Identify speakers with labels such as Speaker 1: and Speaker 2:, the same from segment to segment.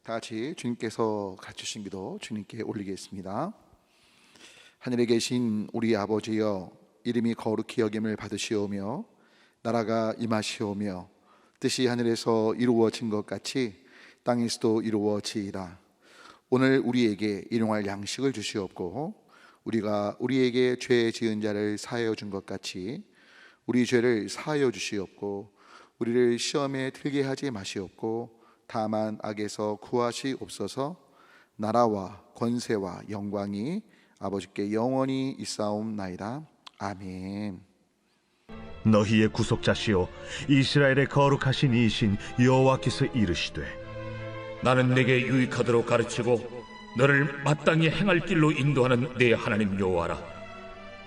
Speaker 1: 다 같이 주님께서 가르치신 기도 주님께 올리겠습니다. 하늘에 계신 우리 아버지여, 이름이 거룩히 여김을 받으시오며 나라가 임하시오며 뜻이 하늘에서 이루어진 것 같이 땅에서도 이루어지이다. 오늘 우리에게 일용할 양식을 주시옵고 우리가 우리에게 죄 지은 자를 사하여 준 것 같이 우리 죄를 사하여 주시옵고 우리를 시험에 들게 하지 마시옵고 다만 악에서 구하시옵소서. 나라와 권세와 영광이 아버지께 영원히 있사옵나이다. 아멘.
Speaker 2: 너희의 구속자시요 이스라엘의 거룩하신 이신 여호와께서 이르시되
Speaker 3: 나는 내게 유익하도록 가르치고 너를 마땅히 행할 길로 인도하는 내 하나님 여호와라.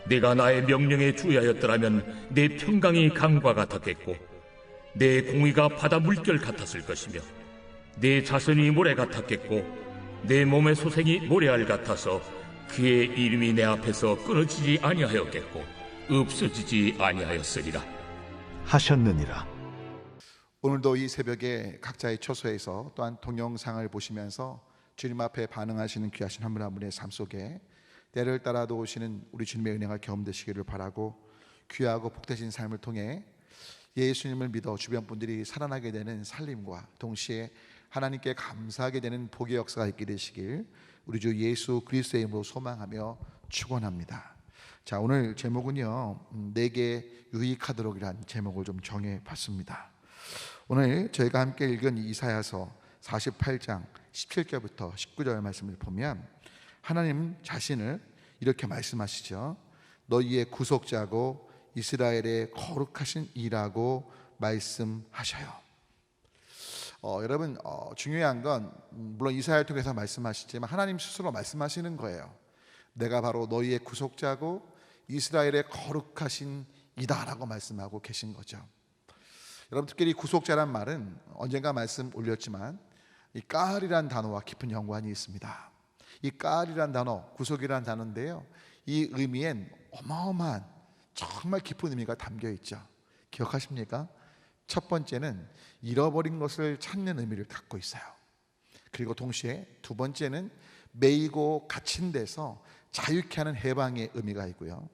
Speaker 3: 내가 나의 명령에 주의하였더라면 내 평강이 강과 같았겠고 내 공의가 바다 물결 같았을 것이며 내 자손이 모래 같았겠고 내 몸의 소생이 모래알 같아서 그의 이름이 내 앞에서 끊어지지 아니하였겠고 없어지지 아니하였으리라
Speaker 2: 하셨느니라.
Speaker 1: 오늘도 이 새벽에 각자의 처소에서 또한 동영상을 보시면서 주님 앞에 반응하시는 귀하신 한 분 한 분의 삶 속에 때를 따라 도우시는 우리 주님의 은혜가 경험되시기를 바라고, 귀하고 복되신 삶을 통해 예수님을 믿어 주변 분들이 살아나게 되는 살림과 동시에 하나님께 감사하게 되는 복의 역사가 있게 되시길 우리 주 예수 그리스도의 이름으로 소망하며 축원합니다. 자, 오늘 제목은요, 내게 유익하도록이라는 제목을 좀 정해봤습니다. 오늘 저희가 함께 읽은 이사야서 48장 17절부터 19절 말씀을 보면 하나님 자신을 이렇게 말씀하시죠. 너희의 구속자고 이스라엘의 거룩하신 이라고 말씀하셔요. 여러분, 중요한 건 물론 이사야를 통해서 말씀하시지만 하나님 스스로 말씀하시는 거예요. 내가 바로 너희의 구속자고 이스라엘의 거룩하신 이다라고 말씀하고 계신 거죠. 여러분, 특별히 구속자란 말은 언젠가 말씀 올렸지만 이 까알이란 단어와 깊은 연관이 있습니다. 이 까알이란 단어, 구속이란 단어인데요, 이 의미엔 어마어마한 정말 깊은 의미가 담겨 있죠. 기억하십니까? 첫 번째는 잃어버린 것을 찾는 의미를 갖고 있어요. 그리고 동시에 두 번째는 매이고 갇힌 데서 자유케 하는 해방의 의미가 있고요.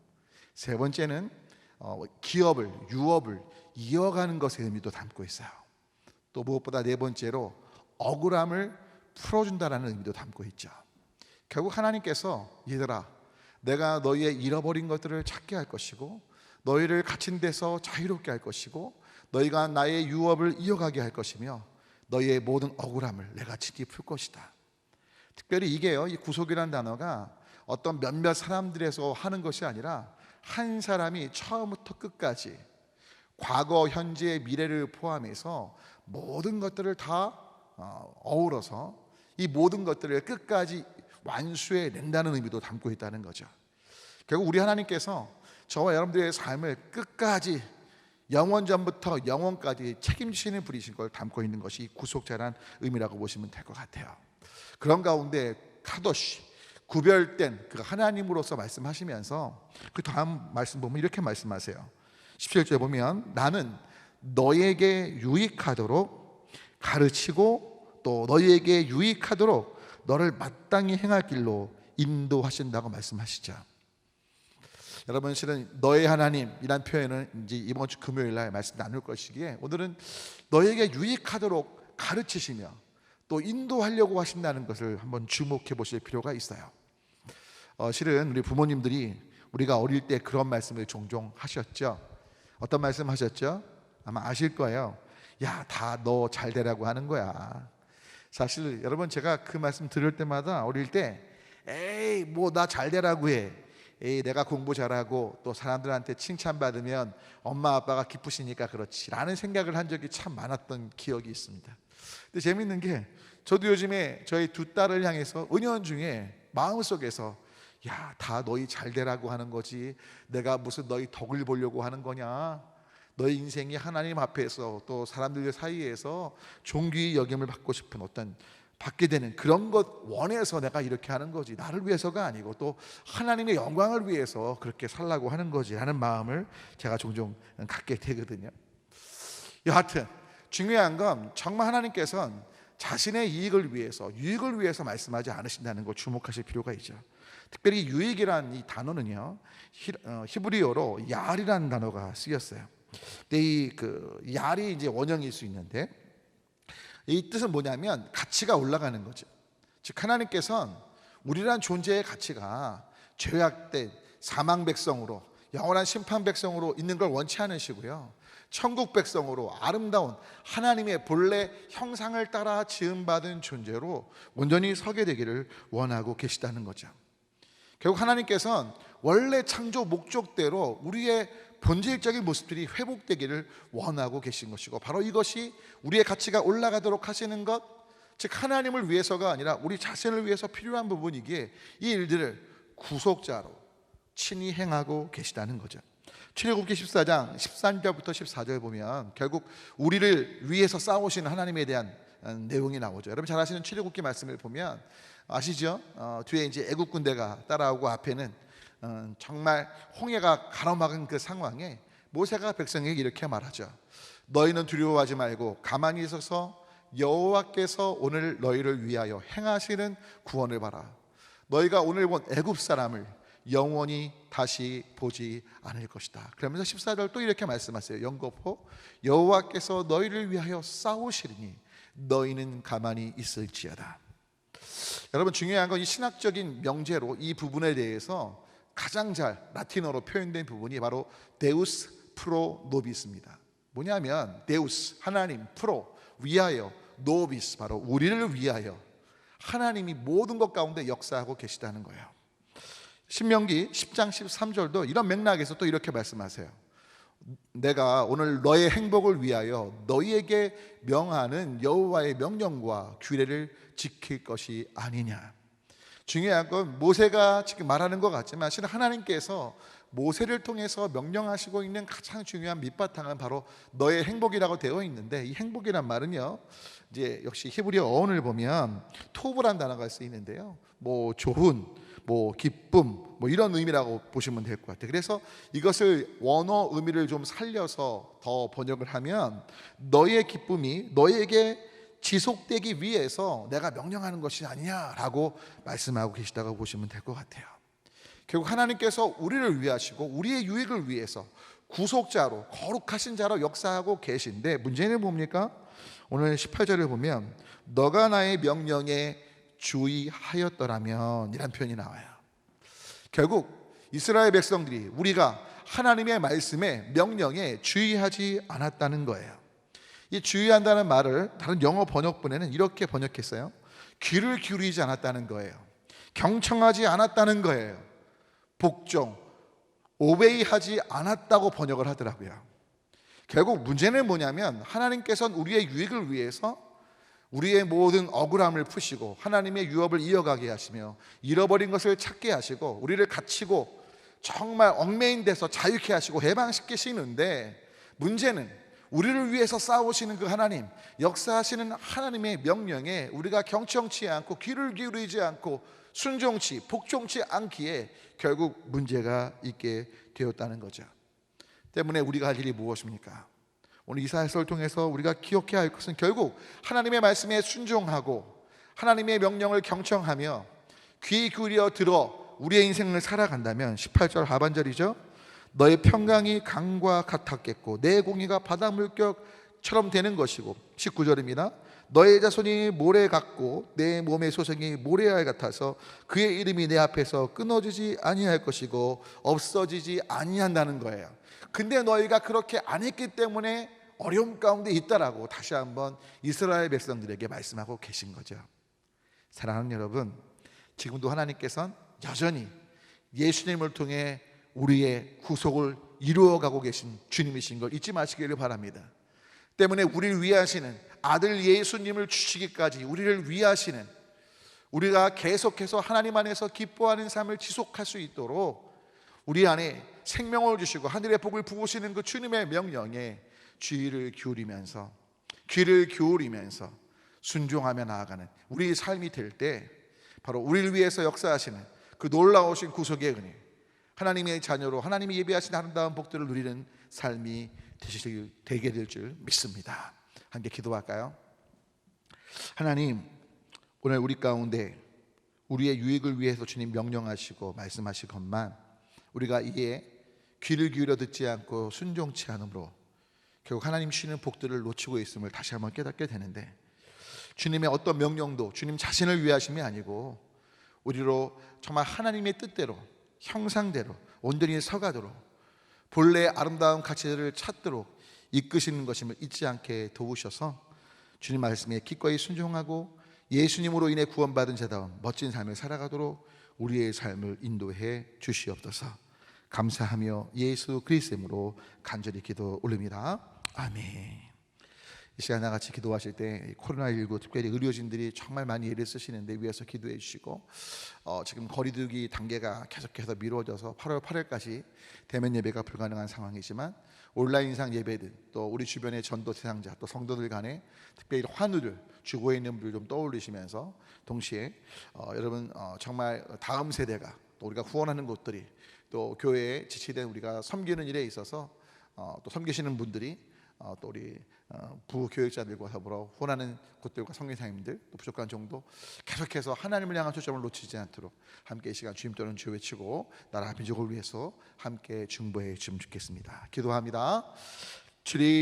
Speaker 1: 세 번째는 기업을, 유업을 이어가는 것의 의미도 담고 있어요. 또 무엇보다 네 번째로 억울함을 풀어준다라는 의미도 담고 있죠. 결국 하나님께서 얘들아, 내가 너희의 잃어버린 것들을 찾게 할 것이고 너희를 갇힌 데서 자유롭게 할 것이고 너희가 나의 유업을 이어가게 할 것이며 너희의 모든 억울함을 내가 친히 풀 것이다. 특별히 이게요, 이 구속이라는 단어가 어떤 몇몇 사람들에서 하는 것이 아니라 한 사람이 처음부터 끝까지 과거, 현재, 미래를 포함해서 모든 것들을 다 어우러서 이 모든 것들을 끝까지 완수해 낸다는 의미도 담고 있다는 거죠. 결국 우리 하나님께서 저와 여러분들의 삶을 끝까지 영원전부터 영원까지 책임지시는 분이신 걸 담고 있는 것이 구속자란 의미라고 보시면 될 것 같아요. 그런 가운데 카도시, 구별된 그 하나님으로서 말씀하시면서 그 다음 말씀 보면 이렇게 말씀하세요. 17절 보면 나는 너에게 유익하도록 가르치고 또 너희에게 유익하도록 너를 마땅히 행할 길로 인도하신다고 말씀하시죠. 여러분, 실은 너의 하나님이란 표현은 이제 이번 주 금요일 날 말씀 나눌 것이기에 오늘은 너에게 유익하도록 가르치시며 또 인도하려고 하신다는 것을 한번 주목해 보실 필요가 있어요. 실은 우리 부모님들이 우리가 어릴 때 그런 말씀을 종종 하셨죠. 어떤 말씀 하셨죠? 아마 아실 거예요. 야, 다 너 잘 되라고 하는 거야. 사실 여러분, 제가 그 말씀 들을 때마다 어릴 때 에이, 뭐 나 잘 되라고 해. 에이, 내가 공부 잘하고 또 사람들한테 칭찬받으면 엄마 아빠가 기쁘시니까 그렇지 라는 생각을 한 적이 참 많았던 기억이 있습니다. 근데 재밌는 게 저도 요즘에 저희 두 딸을 향해서 은연중에 마음속에서 야, 다 너희 잘 되라고 하는 거지 내가 무슨 너희 덕을 보려고 하는 거냐, 너희 인생이 하나님 앞에서 또 사람들 사이에서 존귀 여김을 받고 싶은 어떤 받게 되는 그런 것 원해서 내가 이렇게 하는 거지 나를 위해서가 아니고 또 하나님의 영광을 위해서 그렇게 살라고 하는 거지 라는 마음을 제가 종종 갖게 되거든요. 여하튼 중요한 건 정말 하나님께서는 자신의 이익을 위해서, 유익을 위해서 말씀하지 않으신다는 걸 주목하실 필요가 있죠. 특별히 유익이란 이 단어는요, 히브리어로 야리라는 단어가 쓰였어요. 근데 이 그 야리 이제 원형일 수 있는데 이 뜻은 뭐냐면 가치가 올라가는 거죠. 즉 하나님께서는 우리란 존재의 가치가 죄악된 사망 백성으로, 영원한 심판 백성으로 있는 걸 원치 않으시고요, 천국 백성으로 아름다운 하나님의 본래 형상을 따라 지음받은 존재로 온전히 서게 되기를 원하고 계시다는 거죠. 결국 하나님께서는 원래 창조 목적대로 우리의 본질적인 모습들이 회복되기를 원하고 계신 것이고, 바로 이것이 우리의 가치가 올라가도록 하시는 것, 즉 하나님을 위해서가 아니라 우리 자신을 위해서 필요한 부분이기에 이 일들을 구속자로 친히 행하고 계시다는 거죠. 출애굽기 14장 13절부터 14절 보면 결국 우리를 위해서 싸우시는 하나님에 대한 내용이 나오죠. 여러분 잘 아시는 출애굽기 말씀을 보면 아시죠? 뒤에 이제 애국 군대가 따라오고 앞에는 정말 홍해가 가로막은 그 상황에 모세가 백성에게 이렇게 말하죠. 너희는 두려워하지 말고 가만히 있어서 여호와께서 오늘 너희를 위하여 행하시는 구원을 봐라. 너희가 오늘 본 애굽 사람을 영원히 다시 보지 않을 것이다. 그러면서 14절 또 이렇게 말씀하세요. 영겁호 여호와께서 너희를 위하여 싸우시리니 너희는 가만히 있을지어다. 여러분 중요한 건 이 신학적인 명제로 이 부분에 대해서 가장 잘 라틴어로 표현된 부분이 바로 데우스 프로 노비스입니다. 뭐냐면 데우스 하나님, 프로 위하여, 노비스 바로 우리를 위하여 하나님이 모든 것 가운데 역사하고 계시다는 거예요. 신명기 10장 13절도 이런 맥락에서 또 이렇게 말씀하세요. 내가 오늘 너의 행복을 위하여 너희에게 명하는 여호와의 명령과 규례를 지킬 것이 아니냐. 중요한 건 모세가 지금 말하는 것 같지만 실은 하나님께서 모세를 통해서 명령하시고 있는 가장 중요한 밑바탕은 바로 너의 행복이라고 되어 있는데, 이 행복이란 말은요 이제 역시 히브리어 어원을 보면 토브란 단어가 쓰이는데요, 뭐 좋은, 뭐 기쁨, 뭐 이런 의미라고 보시면 될 것 같아요. 그래서 이것을 원어 의미를 좀 살려서 더 번역을 하면 너의 기쁨이 너에게 지속되기 위해서 내가 명령하는 것이 아니냐라고 말씀하고 계시다고 보시면 될 것 같아요. 결국 하나님께서 우리를 위하시고 우리의 유익을 위해서 구속자로, 거룩하신 자로 역사하고 계신데, 문제는 뭡니까? 오늘 18절을 보면 너가 나의 명령에 주의하였더라면 이란 표현이 나와요. 결국 이스라엘 백성들이 우리가 하나님의 말씀에, 명령에 주의하지 않았다는 거예요. 이 주의한다는 말을 다른 영어 번역본에는 이렇게 번역했어요. 귀를 기울이지 않았다는 거예요. 경청하지 않았다는 거예요. 복종, 오베이하지 않았다고 번역을 하더라고요. 결국 문제는 뭐냐면 하나님께서는 우리의 유익을 위해서 우리의 모든 억울함을 푸시고 하나님의 유업을 이어가게 하시며 잃어버린 것을 찾게 하시고 우리를 갇히고 정말 얽매인 데서 자유케 하시고 해방시키시는데, 문제는 우리를 위해서 싸우시는 그 하나님, 역사하시는 하나님의 명령에 우리가 경청치 않고 귀를 기울이지 않고 순종치, 복종치 않기에 결국 문제가 있게 되었다는 거죠. 때문에 우리가 할 일이 무엇입니까? 오늘 이사야서를 통해서 우리가 기억해야 할 것은 결국 하나님의 말씀에 순종하고 하나님의 명령을 경청하며 귀 기울여 들어 우리의 인생을 살아간다면, 18절 하반절이죠. 너의 평강이 강과 같았겠고 내 공의가 바다 물결처럼 되는 것이고, 19절입니다. 너의 자손이 모래 같고 내 몸의 소생이 모래알 같아서 그의 이름이 내 앞에서 끊어지지 아니할 것이고 없어지지 아니한다는 거예요. 근데 너희가 그렇게 안 했기 때문에 어려움 가운데 있다라고 다시 한번 이스라엘 백성들에게 말씀하고 계신 거죠. 사랑하는 여러분, 지금도 하나님께서는 여전히 예수님을 통해 우리의 구속을 이루어가고 계신 주님이신 걸 잊지 마시기를 바랍니다. 때문에 우리를 위하시는 아들 예수님을 주시기까지 우리를 위하시는, 우리가 계속해서 하나님 안에서 기뻐하는 삶을 지속할 수 있도록 우리 안에 생명을 주시고 하늘의 복을 부으시는 그 주님의 명령에 귀를 기울이면서 순종하며 나아가는 우리의 삶이 될 때, 바로 우리를 위해서 역사하시는 그 놀라우신 구속의 은혜, 하나님의 자녀로 하나님이 예비하신 아름다운 복들을 누리는 삶이 되게 될 줄 믿습니다. 함께 기도할까요? 하나님, 오늘 우리 가운데 우리의 유익을 위해서 주님 명령하시고 말씀하시건만 우리가 이에 귀를 기울여 듣지 않고 순종치 않으므로 결국 하나님 주시는 복들을 놓치고 있음을 다시 한번 깨닫게 되는데, 주님의 어떤 명령도 주님 자신을 위해 하심이 아니고 우리로 정말 하나님의 뜻대로 형상대로 온전히 서가도록 본래의 아름다운 가치들을 찾도록 이끄시는 것임을 잊지 않게 도우셔서 주님 말씀에 기꺼이 순종하고 예수님으로 인해 구원받은 자다운 멋진 삶을 살아가도록 우리의 삶을 인도해 주시옵소서. 감사하며 예수 그리스도의 이름으로 간절히 기도 올립니다. 아멘. 이 시간 나같이 기도하실 때 코로나19 특별히 의료진들이 정말 많이 애를 쓰시는데 위해서 기도해 주시고 지금 거리두기 단계가 계속해서 미뤄져서 8월 8일까지 대면 예배가 불가능한 상황이지만 온라인상 예배들 또 우리 주변의 전도 대상자 또 성도들 간에 특별히 환우를 주고 있는 분들 좀 떠올리시면서 동시에 여러분 정말 다음 세대가 또 우리가 후원하는 곳들이 또 교회에 지치된 우리가 섬기는 일에 있어서 또 섬기시는 분들이 또 우리 부교육자들과 더불어 후원하는 곳들과 성교사님들 또 부족한 정도 계속해서 하나님을 향한 초점을 놓치지 않도록 함께 이 시간 주님 또는 주 외치고 나라 민족을 위해서 함께 중보해 주시면 좋겠습니다. 기도합니다. 주님